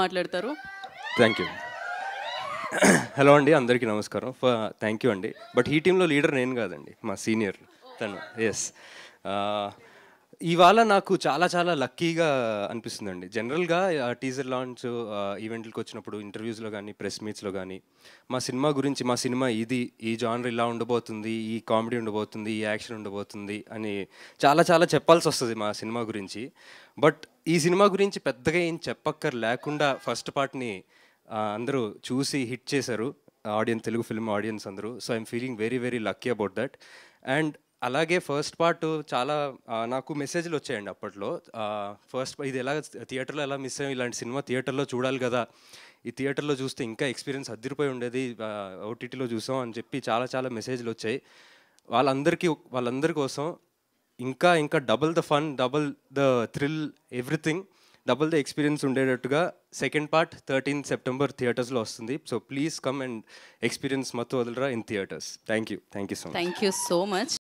మాట్లాడతారు. Thank you. Hello అండి, అందరికీ నమస్కారం. థ్యాంక్ యూ అండి. బట్ ఈ టీంలో లీడర్ నేను కాదండి, మా సీనియర్ తను. ఎస్, ఇవాళ నాకు చాలా చాలా లక్కీగా అనిపిస్తుందండి. జనరల్గా టీజర్ లాంచ్ ఈవెంట్లకు వచ్చినప్పుడు ఇంటర్వ్యూస్లో కానీ ప్రెస్ మీట్స్లో కానీ మా సినిమా గురించి, మా సినిమా ఇది, ఈ జానర్ ఇలా ఉండబోతుంది, ఈ కామెడీ ఉండబోతుంది, ఈ యాక్షన్ ఉండబోతుంది అని చాలా చాలా చెప్పాల్సి వస్తుంది మా సినిమా గురించి. బట్ ఈ సినిమా గురించి పెద్దగా ఏం చెప్పక్కర్ లేకుండా ఫస్ట్ పార్ట్ని అందరూ చూసి హిట్ చేశారు, ఆడియన్స్, తెలుగు ఫిల్మ్ ఆడియన్స్ అందరూ. So I'm feeling very very lucky about that. And అలాగే ఫస్ట్ పార్ట్ చాలా నాకు మెసేజ్లు వచ్చాయండి అప్పట్లో. ఫస్ట్ ఇది ఎలా థియేటర్లో ఎలా మిస్ అయ్యాం, ఇలాంటి సినిమా థియేటర్లో చూడాలి కదా, ఈ థియేటర్లో చూస్తే ఇంకా ఎక్స్పీరియన్స్ అదిరిపోయి ఉండేది, ఓటీటీలో చూసాం అని చెప్పి చాలా చాలా మెసేజ్లు వచ్చాయి. వాళ్ళందరి కోసం ఇంకా ఇంకా double the fun, double the thrill, everything, double the experience ఉండేటట్టుగా సెకండ్ పార్ట్ 13th September థియేటర్స్లో వస్తుంది. So please come and experience మత్తు వదలరా in theatres. Thank you so much. Thank you so much.